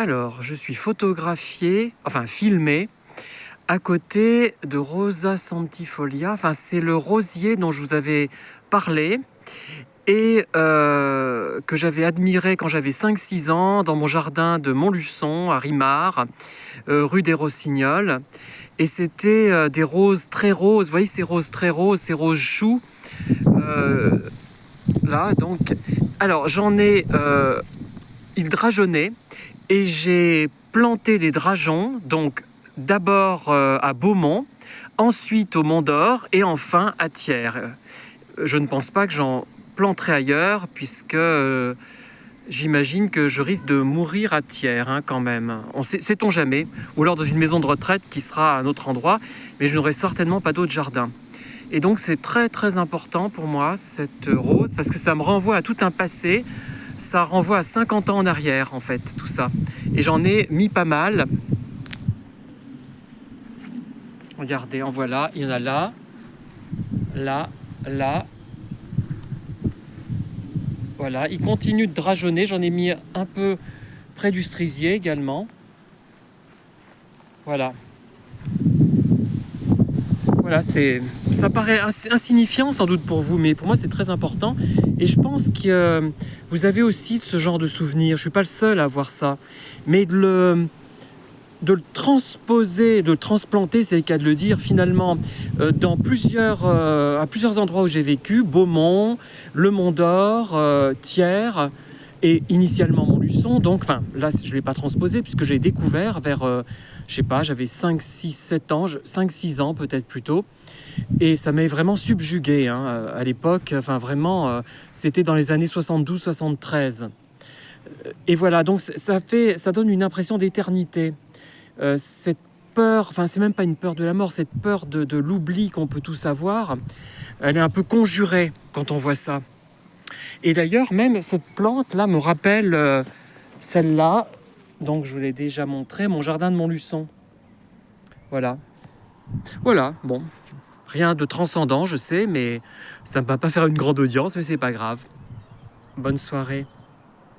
Alors, je suis photographié, enfin filmé, à côté de Rosa Sanctifolia. Enfin, c'est le rosier dont je vous avais parlé et que j'avais admiré quand j'avais 5-6 ans dans mon jardin de Montluçon, à Rimard, rue des Rossignols. Et c'était des roses très roses. Vous voyez ces roses très roses, ces roses choux. euh, Là, donc. Alors, j'en ai... ils drageonnaient. Et j'ai planté des drageons, donc d'abord à Beaumont, ensuite au Mont d'Or et enfin à Thiers. Je ne pense pas que j'en planterai ailleurs, puisque j'imagine que je risque de mourir à Thiers quand même. Sait-on jamais, ou alors dans une maison de retraite qui sera à un autre endroit, mais je n'aurai certainement pas d'autre jardin. Et donc c'est très très important pour moi cette rose, parce que ça me renvoie à tout un passé. Ça renvoie à 50 ans en arrière, en fait, tout ça. Et j'en ai mis pas mal. Regardez, en voilà. Il y en a là, là, là. Voilà. Il continue de drageonner. J'en ai mis un peu près du cerisier également. Voilà. Voilà, ça paraît insignifiant sans doute pour vous, mais pour moi c'est très important. Et je pense que vous avez aussi ce genre de souvenirs. Je ne suis pas le seul à avoir ça. Mais de le transposer, de le transplanter, c'est le cas de le dire, finalement, à plusieurs endroits où j'ai vécu, Beaumont, le Mont d'Or, Thiers, et initialement Montluçon. Donc, enfin, là, je ne l'ai pas transposé, puisque j'ai découvert vers, je sais pas, j'avais 5-6 ans, 5-6 ans peut-être plutôt, et ça m'avait vraiment subjugué à l'époque. Enfin, vraiment, c'était dans les années 72-73. Et voilà, donc ça donne une impression d'éternité. Cette peur, enfin c'est même pas une peur de la mort, cette peur de l'oubli qu'on peut tous avoir, elle est un peu conjurée quand on voit ça. Et d'ailleurs, même cette plante-là me rappelle celle-là, donc je vous l'ai déjà montré, mon jardin de Montluçon. Voilà. Voilà, bon. Rien de transcendant, je sais, mais ça ne va pas faire une grande audience, mais c'est pas grave. Bonne soirée.